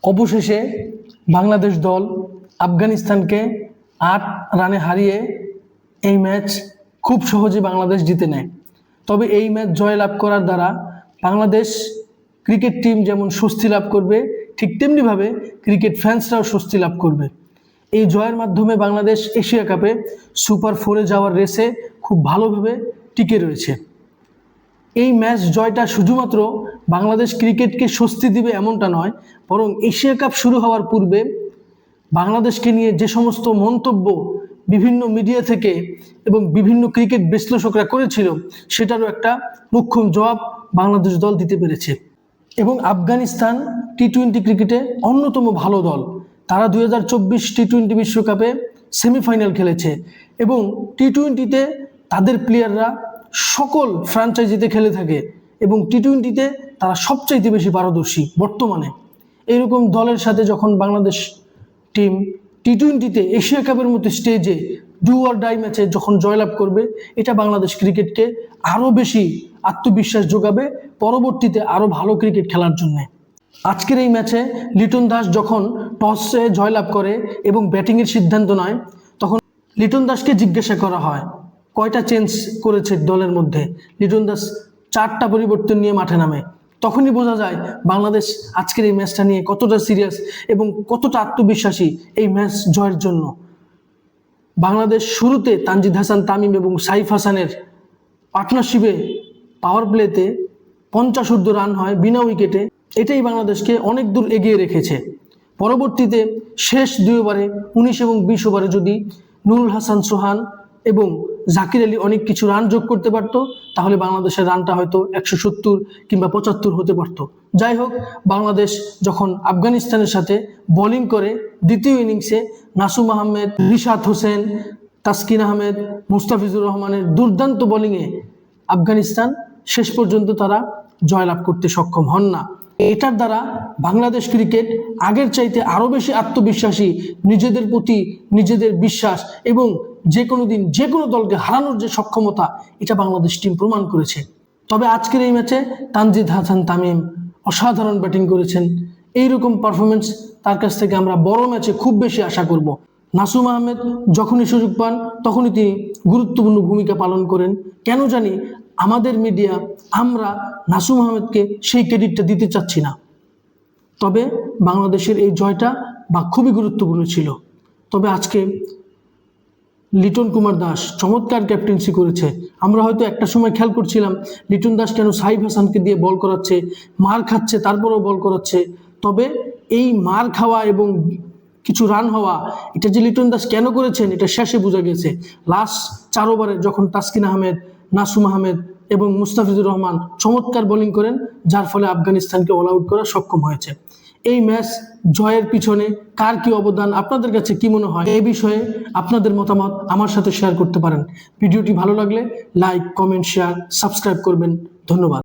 অবশেষে বাংলাদেশ দল আফগানিস্তানকে ৮ রানে হারিয়ে এই ম্যাচ খুব সহজে বাংলাদেশ জিতে নেয়। তবে এই ম্যাচ জয়লাভ করার দ্বারা বাংলাদেশ ক্রিকেট টিম যেমন স্বস্তি লাভ করবে, ঠিক তেমনিভাবে ক্রিকেট ফ্যান্সরাও স্বস্তি লাভ করবে। এই জয়ের মাধ্যমে বাংলাদেশ এশিয়া কাপে সুপার 4-এ যাওয়ার রেসে খুব ভালোভাবে টিকে রয়েছে। এই ম্যাচ জয়টা শুধুমাত্র বাংলাদেশ ক্রিকেটকে স্বস্তি দিবে এমনটা নয়, বরং এশিয়া কাপ শুরু হওয়ার পূর্বে বাংলাদেশকে নিয়ে যে সমস্ত মন্তব্য বিভিন্ন মিডিয়া থেকে এবং বিভিন্ন ক্রিকেট বিশ্লেষকরা করেছিল, সেটারও একটা মোক্ষম জবাব বাংলাদেশ দল দিতে পেরেছে। এবং আফগানিস্তান টি-20 ক্রিকেটে অন্যতম ভালো দল। তারা 2024 টি-20 বিশ্বকাপে সেমিফাইনাল খেলেছে এবং টি-20তে তাদের প্লেয়াররা সকল ফ্র্যাঞ্চাইজিতে খেলে থাকে এবং টি-20তে তারা সবচাইতে বেশি পারদর্শী বর্তমানে। এইরকম দলের সাথে যখন বাংলাদেশ টিম টি-20তে এশিয়া কাপের মতো স্টেজে ডু অর ডাই ম্যাচে যখন জয়লাভ করবে, এটা বাংলাদেশ ক্রিকেটকে আরও বেশি আত্মবিশ্বাস যোগাবে পরবর্তীতে আরও ভালো ক্রিকেট খেলার জন্য। আজকের এই ম্যাচে লিটন দাস যখন টসে জয়লাভ করে এবং ব্যাটিংয়ের সিদ্ধান্ত নেয়, তখন লিটন দাসকে জিজ্ঞাসা করা হয় কয়টা চেঞ্জ করেছে দলের মধ্যে। লিটন দাস 4টা পরিবর্তন নিয়ে মাঠে নামে। তখনই বোঝা যায় বাংলাদেশ আজকের এই ম্যাচটা নিয়ে কতটা সিরিয়াস এবং কতটা আত্মবিশ্বাসী এই ম্যাচ জয়ের জন্য। বাংলাদেশ শুরুতে তানজিদ হাসান তামিম এবং সাইফ হাসানের পার্টনারশিপে পাওয়ার প্লেতে 50 রান হয় বিনা উইকেটে। এটাই বাংলাদেশকে অনেক দূর এগিয়ে রেখেছে। পরবর্তীতে শেষ 2 ওভারে 19 এবং 20 ওভারে যদি নুরুল হাসান সোহান এবং জাকির আলী অনেক কিছু রান যোগ করতে পারতো, তাহলে বাংলাদেশের রানটা হয়তো 170 কিংবা 75 হতে পারত। যাই হোক, বাংলাদেশ যখন আফগানিস্তানের সাথে বোলিং করে দ্বিতীয় ইনিংসে নাসুম আহমেদ, রিশাদ হোসেন, তাসকিন আহমেদ, মুস্তাফিজুর রহমানের দুর্দান্ত বোলিংয়ে আফগানিস্তান শেষ পর্যন্ত তারা জয়লাভ করতে সক্ষম হন না। এটার দ্বারা বাংলাদেশ ক্রিকেট আগের চাইতে আরও বেশি আত্মবিশ্বাসী, নিজেদের প্রতি নিজেদের বিশ্বাস এবং যে কোনো দিন যে কোনো দলকে হারানোর যে সক্ষমতা, এটা বাংলাদেশ টিম প্রমাণ করেছে। তবে আজকের এই ম্যাচে তানজিদ হাসান তামিম অসাধারণ ব্যাটিং করেছেন। এইরকম পারফরমেন্স তার কাছ থেকে আমরা বড় ম্যাচে খুব বেশি আশা করব। নাসুম আহমেদ যখনই সুযোগ পান তখনই তিনি গুরুত্বপূর্ণ ভূমিকা পালন করেন। কেন জানি আমাদের মিডিয়া আমরা নাসুম আহমেদকে সেই ক্রেডিটটা দিতে চাচ্ছি না। তবে বাংলাদেশের এই জয়টা খুবই গুরুত্বপূর্ণ ছিল। তবে আজকে লিটন কুমার দাস চমৎকার ক্যাপ্টেন্সি করেছে। আমরা হয়তো একটা সময় খেয়াল করছিলাম লিটন দাস কেন সাইফ হাসানকে দিয়ে বল করাচ্ছে, মার খাচ্ছে তারপরেও বল করাচ্ছে। তবে এই মার খাওয়া এবং কিছু রান হওয়া, এটা যে লিটন দাস কেন করেছেন এটা শেষে বোঝা গেছে। লাস্ট 4 ওভারে যখন তাসকিন আহমেদ, নাসুম আহমেদ এবং মুস্তাফিজুর রহমান চমৎকার বোলিং করেন, যার ফলে আফগানিস্তানকে অল আউট করা সক্ষম হয়েছে। এই ম্যাচ জয়ের পিছনে কার কি অবদান, আপনাদের কাছে কি মনে হয়? এই বিষয়ে আপনাদের মতামত আমার সাথে শেয়ার করতে পারেন। ভিডিওটি ভালো লাগলে লাইক, কমেন্ট, শেয়ার, সাবস্ক্রাইব করবেন। ধন্যবাদ।